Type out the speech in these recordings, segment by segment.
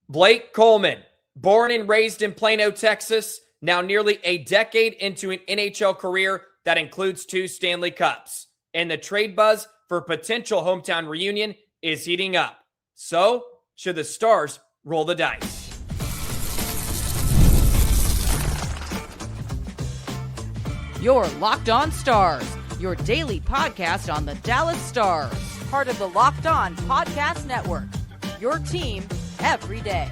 Blake Coleman, born and raised in Plano, Texas, now nearly a decade into an NHL career that includes 2 Stanley Cups. And the trade buzz for potential hometown reunion is heating up. So, should the Stars roll the dice? You're Locked On Stars, your daily podcast on the Dallas Stars, part of the Locked On Podcast Network, your team every day.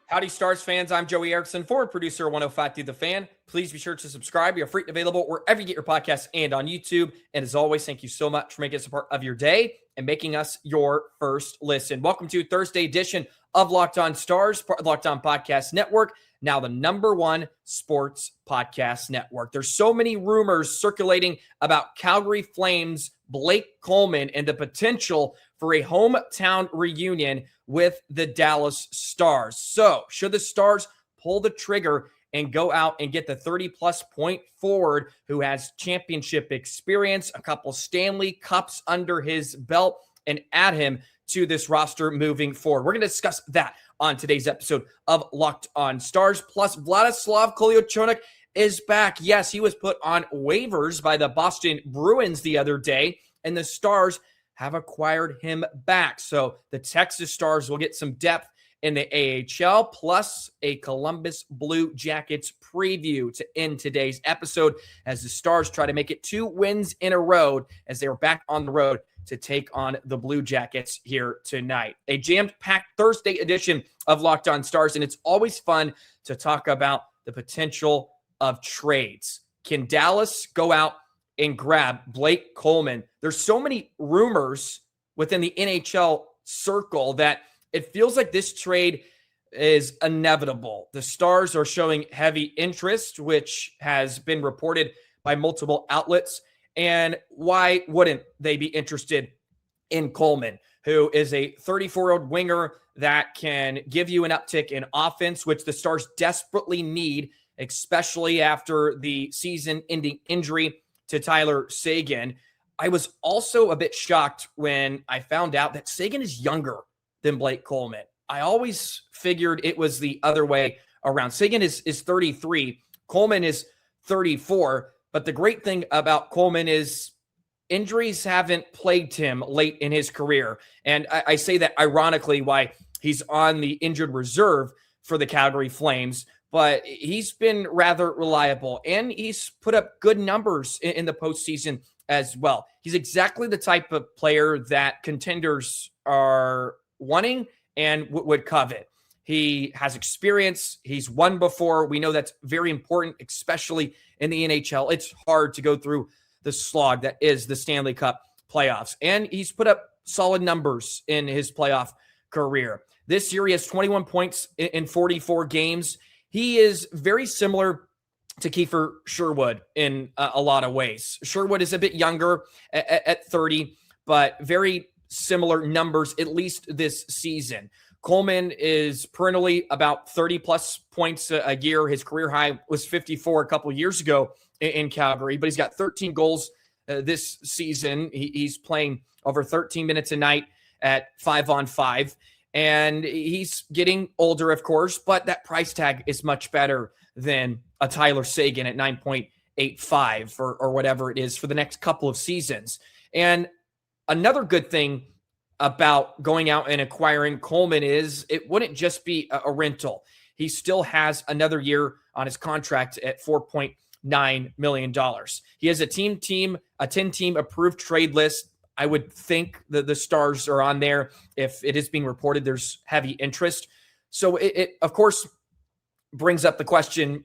Howdy, Stars fans. I'm Joey Erickson, forward producer of 105 Through the Fan. Please be sure to subscribe. We are free and available wherever you get your podcasts and on YouTube. And as always, thank you so much for making us a part of your day and making us your first listen. Welcome to Thursday edition of Locked On Stars, part of the Locked On Podcast Network, now the #1 sports podcast network. There's so many rumors circulating about Calgary Flames Blake Coleman and the potential for a hometown reunion with the Dallas Stars. So, should the Stars pull the trigger and go out and get the 30-plus point forward who has championship experience, a couple Stanley Cups under his belt, and add him to this roster moving forward? We're going to discuss that on today's episode of Locked On Stars. Plus, Vladislav Koliochonok is back. Yes, he was put on waivers by the Boston Bruins the other day, and the Stars have acquired him back. So the Texas Stars will get some depth in the AHL, plus a Columbus Blue Jackets preview to end today's episode as the Stars try to make it 2 wins in a row as they were back on the road to take on the Blue Jackets here tonight. A jammed-packed Thursday edition of Locked On Stars, and it's always fun to talk about the potential of trades. Can Dallas go out and grab Blake Coleman? There's so many rumors within the NHL circle that it feels like this trade is inevitable. The Stars are showing heavy interest, which has been reported by multiple outlets. And why wouldn't they be interested in Coleman, who is a 34-year-old winger that can give you an uptick in offense, which the Stars desperately need, especially after the season-ending injury to Tyler Seguin. I was also a bit shocked when I found out that Seguin is younger than Blake Coleman. I always figured it was the other way around. Seguin is 33. Coleman is 34. But the great thing about Coleman is injuries haven't plagued him late in his career. And I say that ironically why he's on the injured reserve for the Calgary Flames. But he's been rather reliable, and he's put up good numbers in the postseason as well. He's exactly the type of player that contenders are wanting and would covet. He has experience. He's won before. We know that's very important, especially in the NHL. It's hard to go through the slog that is the Stanley Cup playoffs. And he's put up solid numbers in his playoff career. This year, he has 21 points in 44 games. He is very similar to Kiefer Sherwood in a lot of ways. Sherwood is a bit younger at 30, but very similar numbers, at least this season. Coleman is perennially about 30-plus points a year. His career high was 54 a couple years ago in Calgary, but he's got 13 goals this season. He's playing over 13 minutes a night at 5-on-5. And he's getting older, of course, but that price tag is much better than a Tyler Seguin at 9.85 or whatever it is for the next couple of seasons. And another good thing about going out and acquiring Coleman is it wouldn't just be a rental. He still has another year on his contract at $4.9 million. He has a 10-team approved trade list. I would think that the Stars are on there. If it is being reported, there's heavy interest. So it of course, brings up the question,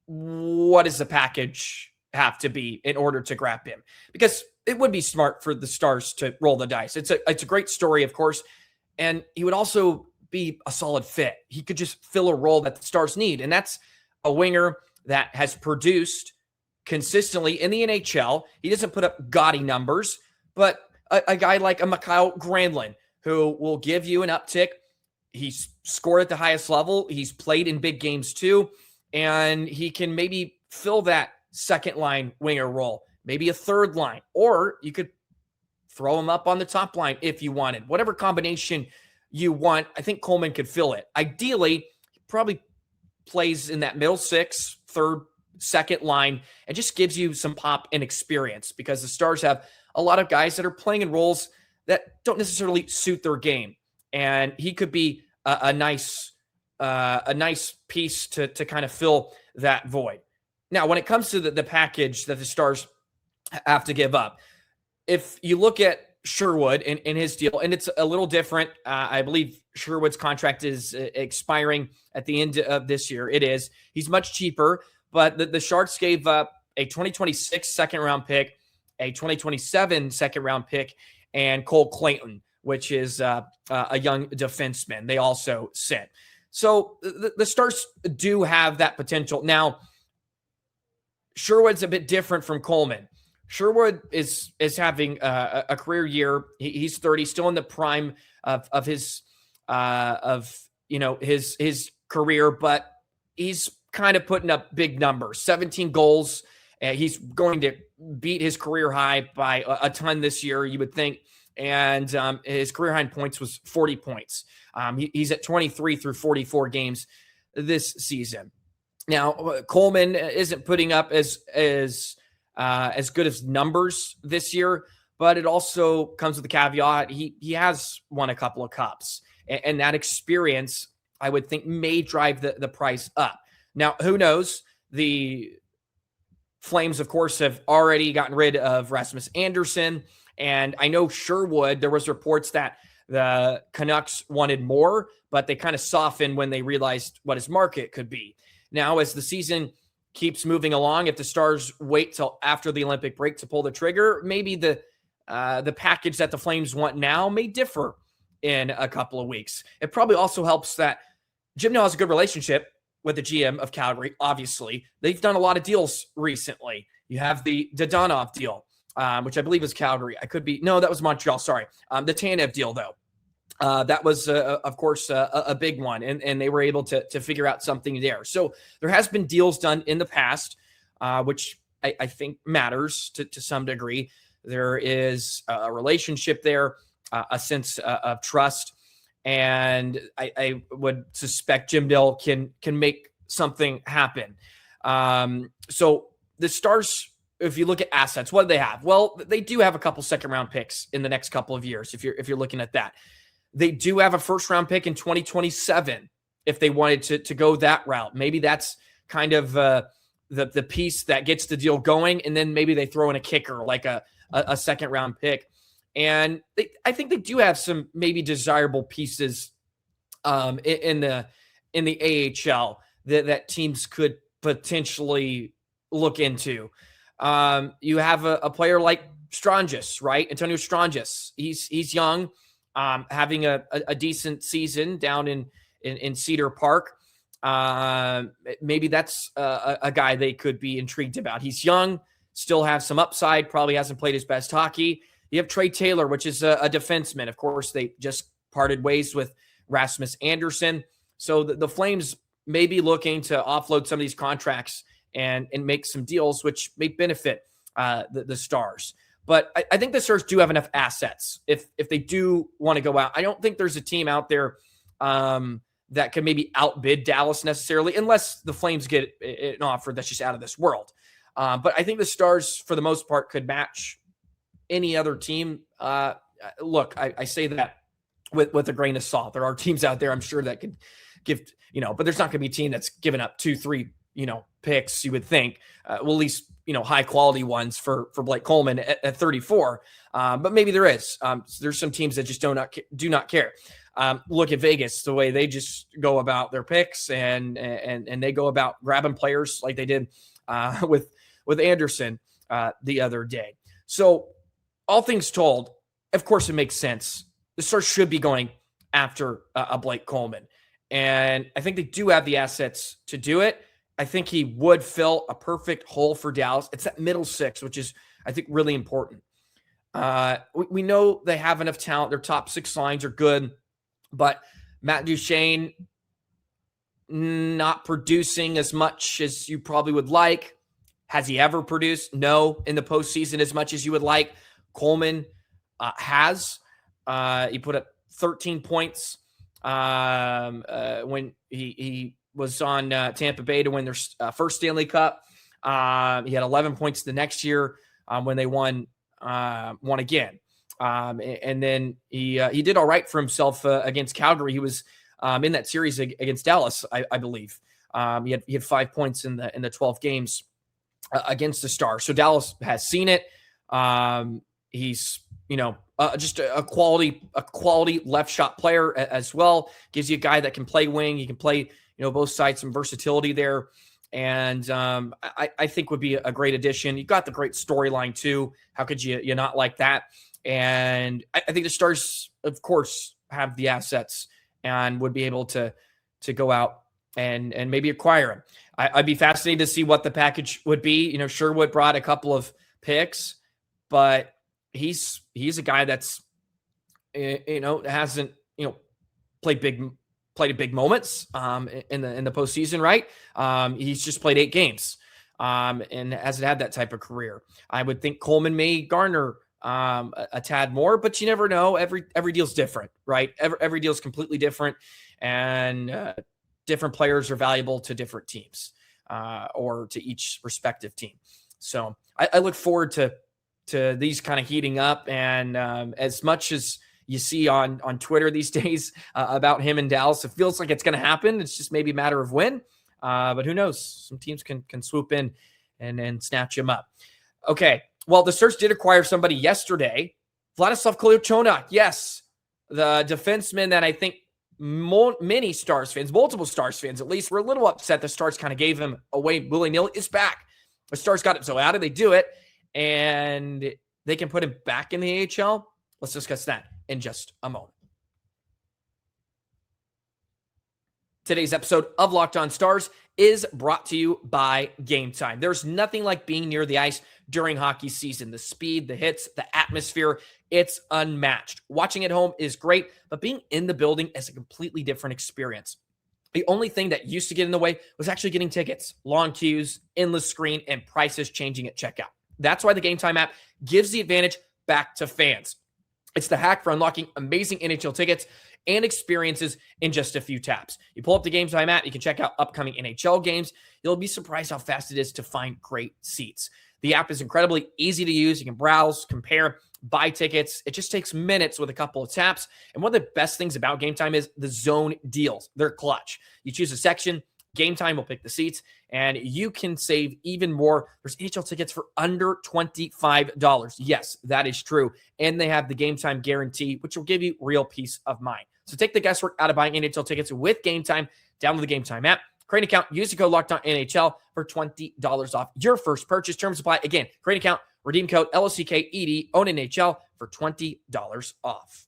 what does the package have to be in order to grab him? Because it would be smart for the Stars to roll the dice. It's a great story, of course, and he would also be a solid fit. He could just fill a role that the Stars need, and that's a winger that has produced consistently in the NHL. He doesn't put up gaudy numbers, but a guy like a Mikael Granlund who will give you an uptick. He's scored at the highest level. He's played in big games too, and he can maybe fill that second line winger role, maybe a third line, or you could throw him up on the top line if you wanted. Whatever combination you want, I think Coleman could fill it. Ideally, he probably plays in that middle six, third, second line, and just gives you some pop and experience, because the Stars have a lot of guys that are playing in roles that don't necessarily suit their game. And he could be a nice piece to kind of fill that void. Now, when it comes to the package that the Stars have to give up, if you look at Sherwood in his deal, and it's a little different. I believe Sherwood's contract is expiring at the end of this year. It is. He's much cheaper, but the Sharks gave up a 2026 second-round pick, a 2027 second-round pick, and Cole Clayton, which is a young defenseman. They also sent. So the Stars do have that potential. Now, Sherwood's a bit different from Coleman. Sherwood is having a career year. He's 30, still in the prime of his his career, but he's kind of putting up big numbers. 17 goals. He's going to beat his career high by a ton this year, you would think. And his career high in points was 40 points. He's at 23 through 44 games this season. Now, Coleman isn't putting up as good as numbers this year, but it also comes with a caveat. He has won a couple of cups, and that experience, I would think, may drive the price up. Now, who knows? The Flames, of course, have already gotten rid of Rasmus Andersson, and I know Sherwood, there was reports that the Canucks wanted more, but they kind of softened when they realized what his market could be. Now, as the season keeps moving along, if the Stars wait till after the Olympic break to pull the trigger, maybe the package that the Flames want now may differ in a couple of weeks. It probably also helps that Jim Nill has a good relationship with the GM of Calgary. Obviously, they've done a lot of deals recently. You have the Dadonov deal, which I believe is Calgary. That was Montreal. Sorry. The Tanev deal, though. That was, of course, a big one, and they were able to figure out something there. So there has been deals done in the past, which I think matters to some degree. There is a relationship there, a sense of trust, and I would suspect Jim Nill can make something happen. So the Stars, if you look at assets, what do they have? Well, they do have a couple second-round picks in the next couple of years, if you're looking at that. They do have a first-round pick in 2027 if they wanted to go that route. Maybe that's kind of the piece that gets the deal going, and then maybe they throw in a kicker like a second-round pick. And I think they do have some maybe desirable pieces in the AHL that teams could potentially look into. You have a player like Strangis, right? Antonio Strangis. He's young. Having a decent season down in Cedar Park. Maybe that's a guy they could be intrigued about. He's young, still has some upside, probably hasn't played his best hockey. You have Trey Taylor, which is a defenseman. Of course, they just parted ways with Rasmus Andersson. So the Flames may be looking to offload some of these contracts and make some deals, which may benefit the Stars. But I think the Stars do have enough assets if they do want to go out. I don't think there's a team out there that can maybe outbid Dallas necessarily, unless the Flames get an offer that's just out of this world. But I think the Stars, for the most part, could match any other team. Look, I say that with a grain of salt. There are teams out there, I'm sure, that could give, but there's not going to be a team that's given up 2-3, picks, you would think. Well, at least, high quality ones for Blake Coleman at 34. But maybe there is. There's some teams that just do not care. Look at Vegas, the way they just go about their picks and they go about grabbing players like they did with Anderson the other day. So all things told, of course, it makes sense. The Stars should be going after a Blake Coleman. And I think they do have the assets to do it. I think he would fill a perfect hole for Dallas. It's that middle six, which is, I think, really important. We know they have enough talent. Their top six lines are good, but Matt Duchene not producing as much as you probably would like. Has he ever produced? No. In the postseason as much as you would like. Coleman has. He put up 13 points when he was on Tampa Bay to win their first Stanley Cup. He had 11 points the next year when they won again. And then he did all right for himself against Calgary. He was in that series against Dallas, I believe. He had 5 points in the 12 games against the Stars. So Dallas has seen it. He's just a quality left shot player as well. Gives you a guy that can play wing. He can play both sides, some versatility there. And I think would be a great addition. You've got the great storyline too. How could you not like that? And I think the Stars, of course, have the assets and would be able to go out and maybe acquire him. I'd be fascinated to see what the package would be. Sherwood brought a couple of picks, but he's a guy that's hasn't played big moments in the postseason, right? He's just played 8 games and hasn't had that type of career. I would think Coleman may garner a tad more, but you never know. Every deal's different, right? Every deal's completely different, and different players are valuable to different teams or to each respective team. So I look forward to these kind of heating up, and as much as you see on Twitter these days about him and Dallas, it feels like it's going to happen. It's just maybe a matter of when, but who knows? Some teams can swoop in and snatch him up. Okay. Well, the Stars did acquire somebody yesterday, Vladislav Koliochonok. Yes, the defenseman that I think many Stars fans, multiple Stars fans at least, were a little upset the Stars kind of gave him away willy-nilly, is back. The Stars got it. So how do they do it? And they can put him back in the AHL. Let's discuss that in just a moment. Today's episode of Locked On Stars is brought to you by Game Time. There's nothing like being near the ice during hockey season. The speed, the hits, the atmosphere, it's unmatched. Watching at home is great, but being in the building is a completely different experience. The only thing that used to get in the way was actually getting tickets, long queues, endless screen, and prices changing at checkout. That's why the Game Time app gives the advantage back to fans. It's the hack for unlocking amazing NHL tickets and experiences in just a few taps. You pull up the Game Time app, you can check out upcoming NHL games. You'll be surprised how fast it is to find great seats. The app is incredibly easy to use. You can browse, compare, buy tickets. It just takes minutes with a couple of taps. And one of the best things about Game Time is the zone deals. They're clutch. You choose a section, Game Time will pick the seats, and you can save even more. There's NHL tickets for under $25. Yes, that is true. And they have the Game Time guarantee, which will give you real peace of mind. So take the guesswork out of buying NHL tickets with Game Time. Download the Game Time app, create an account, use the code LOCKEDONNHL for $20 off your first purchase. Terms apply. Again, create an account, redeem code LOCKED, own NHL for $20 off.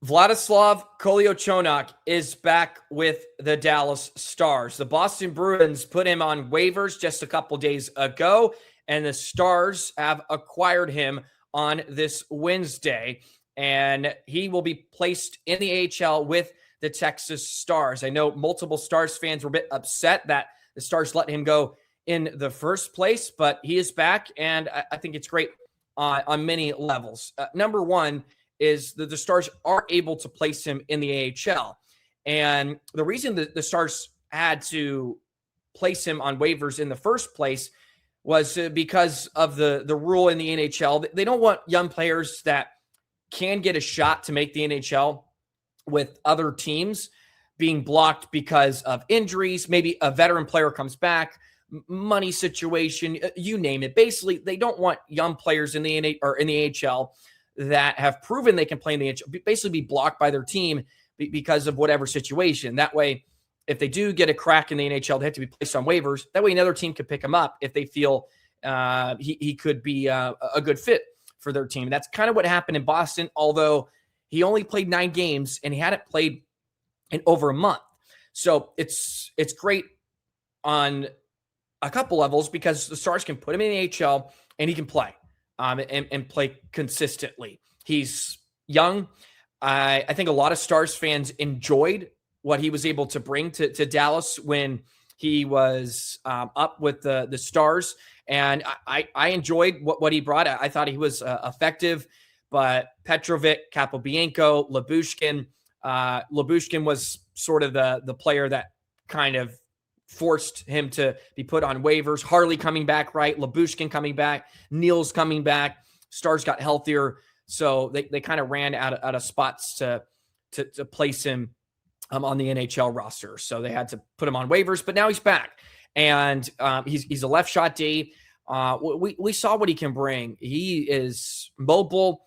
Vladislav Koliochonok is back with the Dallas Stars. The Boston Bruins put him on waivers just a couple days ago, and the Stars have acquired him on this Wednesday, and he will be placed in the AHL with the Texas Stars. I know multiple Stars fans were a bit upset that the Stars let him go in the first place, but he is back, and I think it's great on many levels. Number one is that the Stars are able to place him in the AHL. And the reason that the Stars had to place him on waivers in the first place was because of the rule in the NHL. They don't want young players that can get a shot to make the NHL with other teams being blocked because of injuries. Maybe a veteran player comes back, money situation, you name it. Basically, they don't want young players in the AHL that have proven they can play in the NHL, basically be blocked by their team because of whatever situation. That way, if they do get a crack in the NHL, they have to be placed on waivers. That way, another team could pick him up if they feel he could be a good fit for their team. That's kind of what happened in Boston, although he only played 9 games and he hadn't played in over a month. So it's great on a couple levels because the Stars can put him in the AHL and he can play. And play consistently. He's young. I think a lot of Stars fans enjoyed what he was able to bring to Dallas when he was up with the Stars. And I enjoyed what he brought. I thought he was effective. but Petrovic, Capobianco, Lyubushkin. Lyubushkin was sort of the player that kind of forced him to be put on waivers. Harley coming back, right? Lyubushkin coming back. Neal's coming back. Stars got healthier. So they kind of ran out of spots to place him on the NHL roster. So they had to put him on waivers, but now he's back. And he's a left shot D. We saw what he can bring. He is mobile,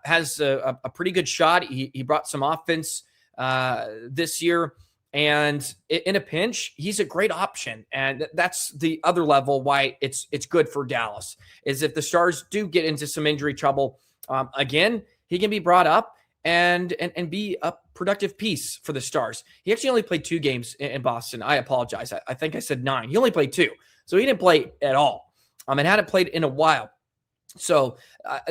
has a pretty good shot. He brought some offense this year. And in a pinch, he's a great option. And that's the other level why it's good for Dallas, is if the Stars do get into some injury trouble, again, he can be brought up and be a productive piece for the Stars. He actually only played 2 games in Boston. I apologize. I think I said 9. He only played 2. So he didn't play at all. And hadn't played in a while. So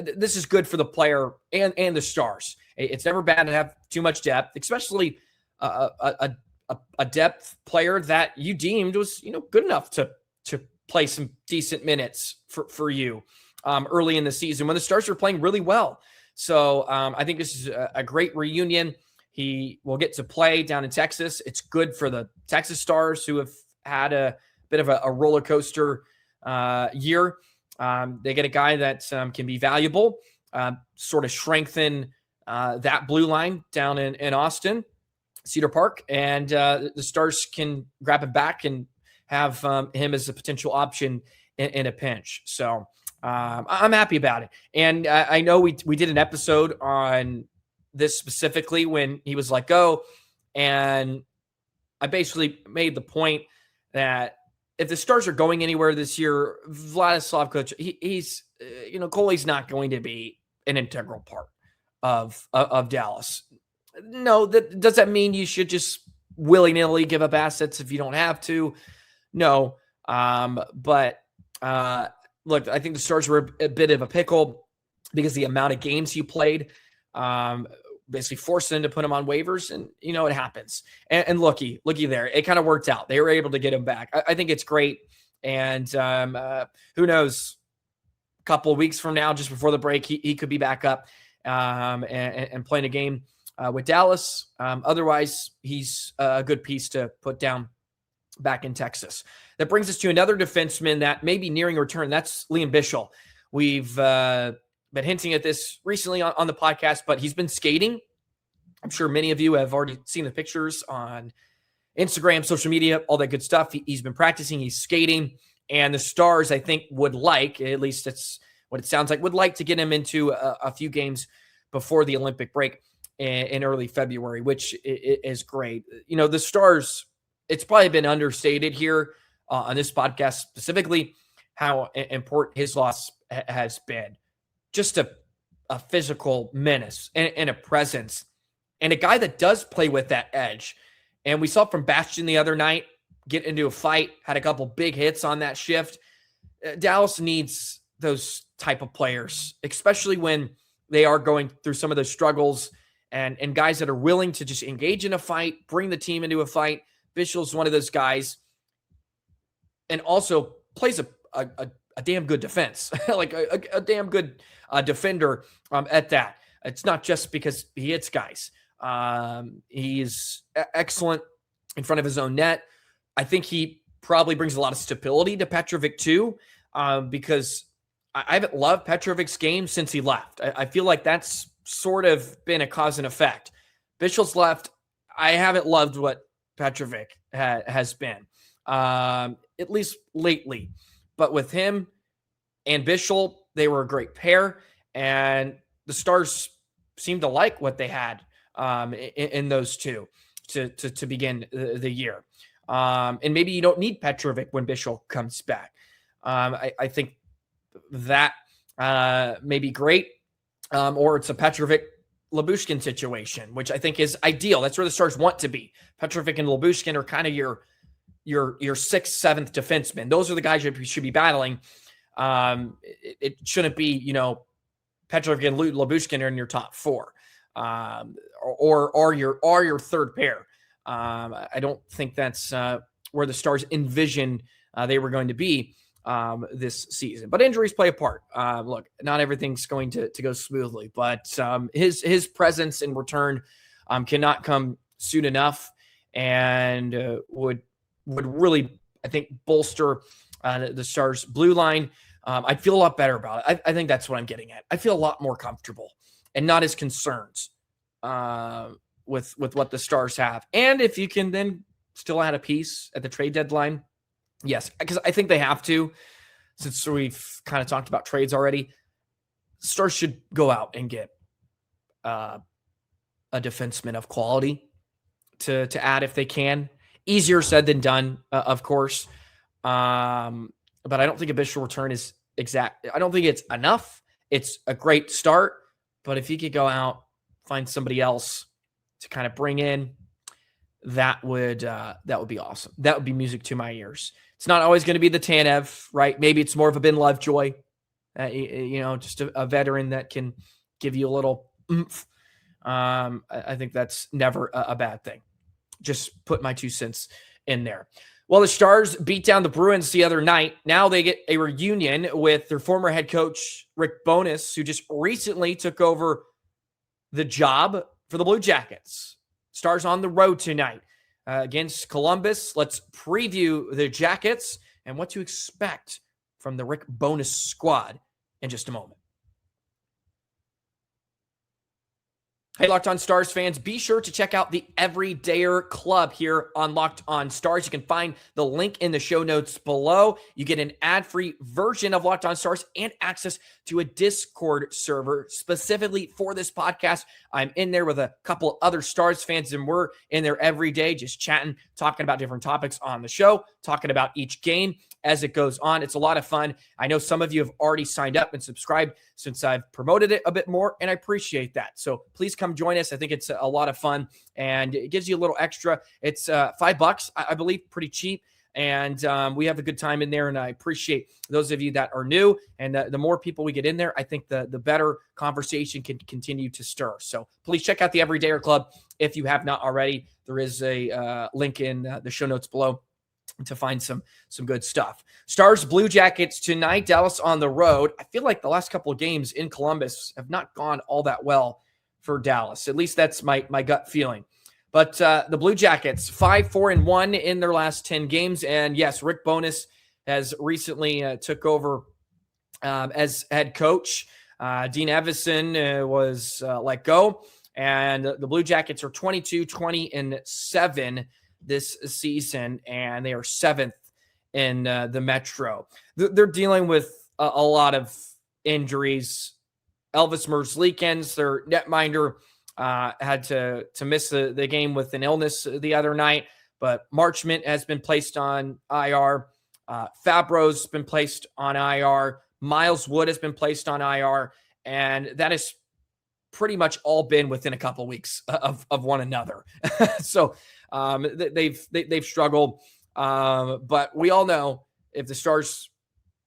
this is good for the player and the Stars. It's never bad to have too much depth, especially a depth player that you deemed was, good enough to play some decent minutes for you early in the season when the Stars were playing really well. So I think this is a great reunion. He will get to play down in Texas. It's good for the Texas Stars, who have had a bit of a roller coaster year. They get a guy that can be valuable, sort of strengthen that blue line down in Austin, Cedar Park, and the Stars can grab him back and have him as a potential option in a pinch. So I'm happy about it. And I know we did an episode on this specifically when he was let go, and I basically made the point that if the Stars are going anywhere this year, Vladislav Koliochonok, he's Coley's not going to be an integral part of Dallas. No, does that mean you should just willy-nilly give up assets if you don't have to? No. But look, I think the Stars were a bit of a pickle because the amount of games he played basically forced them to put him on waivers, and it happens. And looky there, it kind of worked out. They were able to get him back. I think it's great. And who knows, a couple of weeks from now, just before the break, he could be back up and playing a game with Dallas. Otherwise, he's a good piece to put down back in Texas. That brings us to another defenseman that may be nearing a return. That's Liam Bichsel. We've been hinting at this recently on the podcast, but he's been skating. I'm sure many of you have already seen the pictures on Instagram, social media, all that good stuff. He's been practicing, he's skating, and the Stars, I think, would like, at least that's what it sounds like, would like to get him into a few games before the Olympic break in early February, which is great. The Stars, it's probably been understated here on this podcast specifically how important his loss has been. Just a physical menace and a presence, and a guy that does play with that edge. And we saw from Bastion the other night get into a fight, had a couple big hits on that shift. Dallas needs those type of players, especially when they are going through some of those struggles, and guys that are willing to just engage in a fight, bring the team into a fight. Bichel's one of those guys, and also plays a damn good defense, like a damn good defender at that. It's not just because he hits guys. He's excellent in front of his own net. I think he probably brings a lot of stability to Petrovic too, because I haven't loved Petrovic's game since he left. I feel like that's sort of been a cause and effect. Bichel's left. I haven't loved what Petrovic has been, at least lately. But with him and Bichsel, they were a great pair, and the Stars seemed to like what they had in those two to begin the year. And maybe you don't need Petrovic when Bichsel comes back. I think that may be great, or it's a Petrovic-Lyubushkin situation, which I think is ideal. That's where the Stars want to be. Petrovic and Lyubushkin are kind of your sixth, seventh defenseman. Those are the guys you should be battling. It shouldn't be, Petrovic and Lyubushkin are in your top four, or your third pair. I don't think that's where the Stars envisioned they were going to be this season. But injuries play a part. Look, not everything's going to go smoothly, but his presence in return cannot come soon enough, and would really, I think, bolster the Stars' blue line. I'd feel a lot better about it. I think that's what I'm getting at. I feel a lot more comfortable and not as concerned with what the Stars have. And if you can then still add a piece at the trade deadline, yes, because I think they have to, since we've kind of talked about trades already. Stars should go out and get a defenseman of quality to add if they can. Easier said than done, of course. But I don't think a Bichsel return is exact. I don't think it's enough. It's a great start, but if you could go out, find somebody else to kind of bring in, that would be awesome. That would be music to my ears. It's not always going to be the Tanev, right? Maybe it's more of a Ben Lovejoy, just a veteran that can give you a little oomph. I think that's never a bad thing. Just put my 2 cents in there. Well, the Stars beat down the Bruins the other night. Now they get a reunion with their former head coach, Rick Bowness, who just recently took over the job for the Blue Jackets. Stars on the road tonight against Columbus. Let's preview the Jackets and what to expect from the Rick Bowness squad in just a moment. Hey, Locked On Stars fans, be sure to check out the Everydayer Club here on Locked On Stars. You can find the link in the show notes below. You get an ad-free version of Locked On Stars and access to a Discord server specifically for this podcast. I'm in there with a couple other Stars fans, and we're in there every day just chatting, talking about different topics on the show, talking about each game as it goes on. It's a lot of fun. I know some of you have already signed up and subscribed since I've promoted it a bit more, and I appreciate that. So please come join us. I think it's a lot of fun, and it gives you a little extra. It's $5, I believe, pretty cheap, and we have a good time in there, and I appreciate those of you that are new, and the more people we get in there, I think the better conversation can continue to stir. So please check out the Everydayer Club if you have not already. There is a link in the show notes below to find some good stuff. Stars Blue Jackets tonight, Dallas on the road. I feel like the last couple of games in Columbus have not gone all that well for Dallas. At least that's my gut feeling. But the Blue Jackets, 5-4-1 in their last 10 games. And yes, Rick Bowness has recently took over as head coach. Dean Evison was let go. And the Blue Jackets are 22-20-7 this season, and they are 7th in the Metro. They're dealing with a lot of injuries. Elvis Merzlikens, their netminder, had to miss the game with an illness the other night, but Marchment has been placed on IR. Fabro's been placed on IR. Miles Wood has been placed on IR, and that has pretty much all been within a couple weeks of one another. So they've struggled, but we all know if the Stars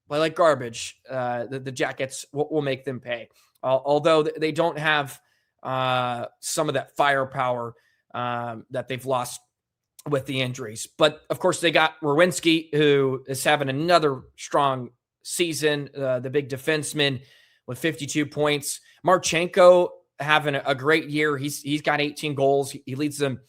play like garbage, the Jackets will make them pay. Although they don't have some of that firepower that they've lost with the injuries. But, of course, they got Rowinski, who is having another strong season, the big defenseman with 52 points. Marchenko having a great year. He's got 18 goals. He leads them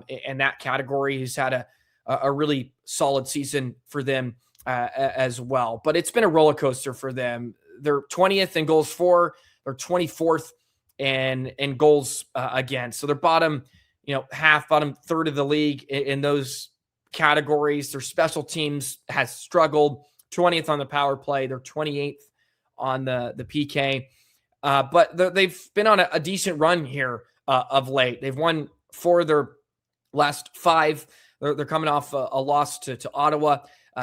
in that category. He's had a really solid season for them as well. But it's been a roller coaster for them. They're 20th in goals for. They're 24th in goals against. So they're bottom third of the league in those categories. Their special teams has struggled. 20th on the power play. They're 28th on the PK. But they've been on a decent run here of late. They've won 4 of their last 5. They're coming off a loss to Ottawa.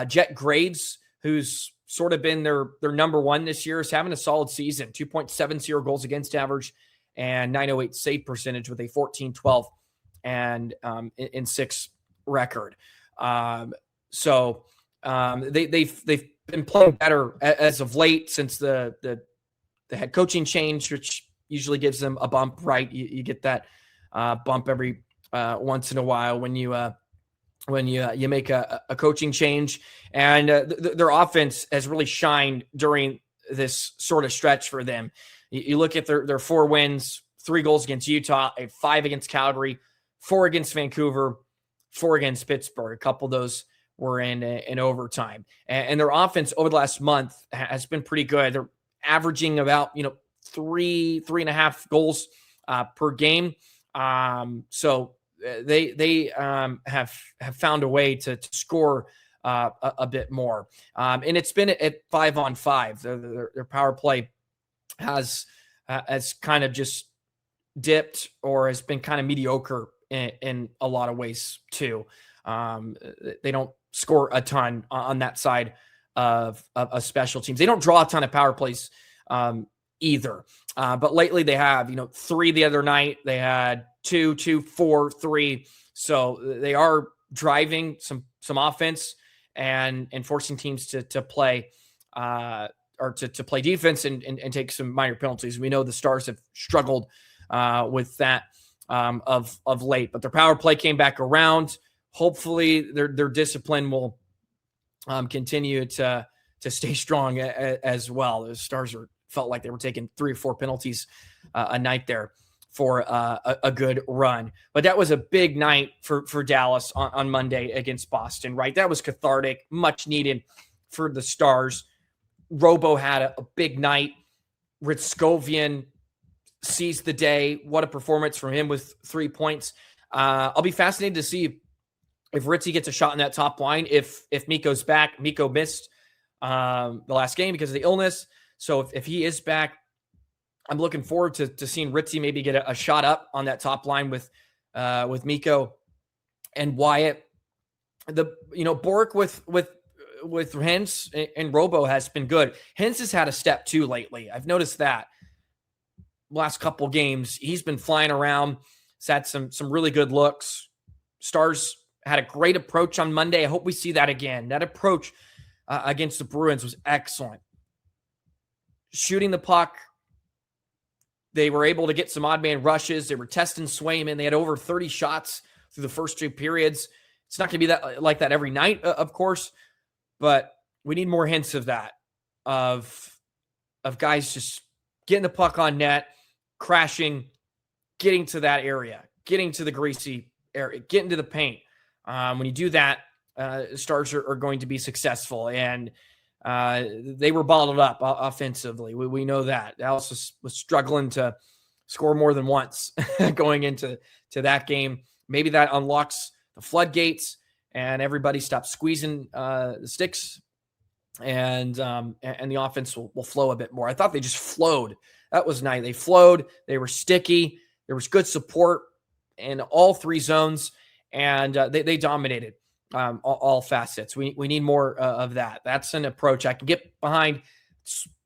Jet Graves, who's sort of been their number one this year, is having a solid season. 2.70 goals against average and 908 save percentage with a 14-12 and in 6 record. So they've been playing better as of late since the head coaching change, which usually gives them a bump, right? You get that bump every once in a while when you when you make a coaching change. And their offense has really shined during this sort of stretch for them. You look at their 4 wins, 3 goals against Utah, 5 against Calgary, 4 against Vancouver, 4 against Pittsburgh. A couple of those were in overtime. And their offense over the last month has been pretty good. They're averaging about 3.5 goals per game. So they have found a way to score a bit more. And it's been at 5-on-5. Their power play has kind of just dipped or has been kind of mediocre in a lot of ways too. They don't score a ton on that side of special teams. They don't draw a ton of power plays either. But lately they have, 3 the other night. They had 2, 4, 3. So they are driving some offense and forcing teams to play or to play defense and take some minor penalties. We know the Stars have struggled with that of late, but their power play came back around. Hopefully their discipline will continue to stay strong as well. The Stars felt like they were taking 3 or 4 penalties a night there for a good run. But that was a big night for Dallas on Monday against Boston, right? That was cathartic, much needed for the Stars. Robo had a big night. Ritskovian seized the day. What a performance from him with 3 points. I'll be fascinated to see if Ritzy gets a shot in that top line. If Mikko's back, Mikko missed the last game because of the illness. So if he is back, I'm looking forward to seeing Ritzy maybe get a shot up on that top line with Mikko and Wyatt. Bork with Hens and Robo has been good. Hens has had a step too lately. I've noticed that. Last couple games, he's been flying around. He's had some really good looks. Stars had a great approach on Monday. I hope we see that again. That approach against the Bruins was excellent. Shooting the puck. They were able to get some odd man rushes. They were testing Swayman. They had over 30 shots through the first 2 periods. It's not going to be like that every night, of course, but we need more hints of that, of guys just getting the puck on net, crashing, getting to that area, getting to the greasy area, getting to the paint. When you do that, Stars are going to be successful, and they were bottled up offensively. We know that. Dallas was struggling to score more than once going into that game. Maybe that unlocks the floodgates and everybody stops squeezing the sticks, and the offense will flow a bit more. I thought they just flowed. That was nice. They flowed. They were sticky. There was good support in all 3 zones, and they dominated all facets. We need more of that. That's an approach I can get behind,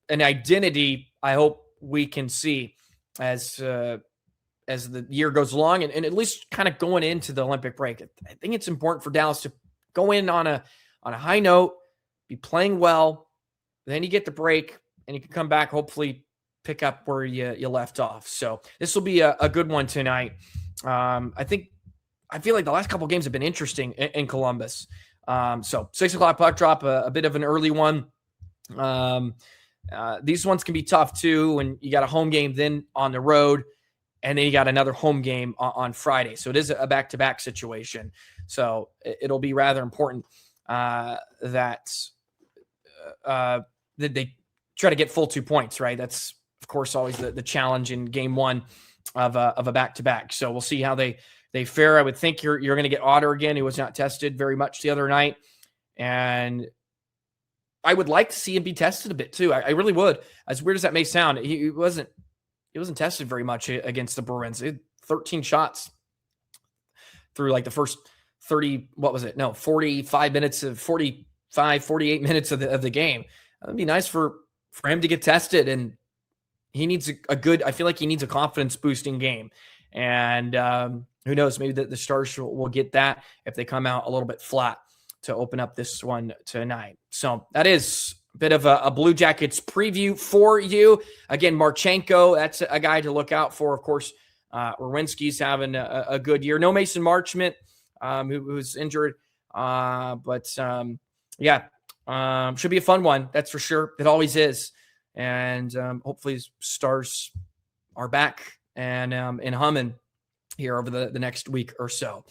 an identity I hope we can see as the year goes along, and at least kind of going into the Olympic break. I think it's important for Dallas to go in on a high note, be playing well. Then you get the break, and you can come back, hopefully pick up where you left off. So this will be a good one tonight. I feel like the last couple games have been interesting in Columbus. So 6:00 puck drop, a bit of an early one. These ones can be tough too when you got a home game, then on the road, and then you got another home game on Friday. So it is a back-to-back situation. So it'll be rather important that they try to get full 2 points, right? That's, of course, always the challenge in game one of a back-to-back. So we'll see how they fare. I would think you're going to get Otter again, who was not tested very much the other night. And I would like to see him be tested a bit too. I really would. As weird as that may sound, he wasn't tested very much against the Bruins. He had 13 shots through like the first 48 minutes of the game. It'd be nice for him to get tested, and he needs I feel like he needs a confidence boosting game. And who knows, maybe the Stars will get that if they come out a little bit flat to open up this one tonight. So that is a bit of a Blue Jackets preview for you. Again, Marchenko, that's a guy to look out for. Of course, Rowinski's having a good year. No Mason Marchment, who's injured Should be a fun one. That's for sure. It always is. And hopefully Stars are back and humming here over the next week or so.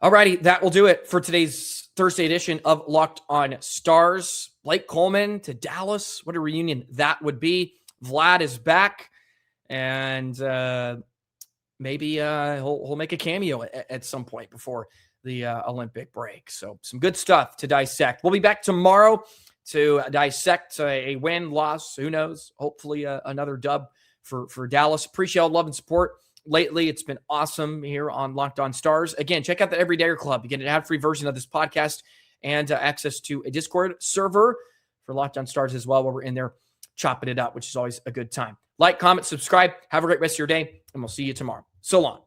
Alrighty, that will do it for today's Thursday edition of Locked On Stars. Blake Coleman to Dallas. What a reunion that would be. Vlad is back, and maybe he'll make a cameo at some point before the Olympic break. So some good stuff to dissect. We'll be back tomorrow to dissect a win, loss, who knows. Hopefully another dub for Dallas. Appreciate all the love and support. Lately, it's been awesome here on Locked On Stars. Again, check out the Everydayer Club. You get an ad-free version of this podcast and access to a Discord server for Locked On Stars as well, where we're in there chopping it up, which is always a good time. Like, comment, subscribe. Have a great rest of your day, and we'll see you tomorrow. So long.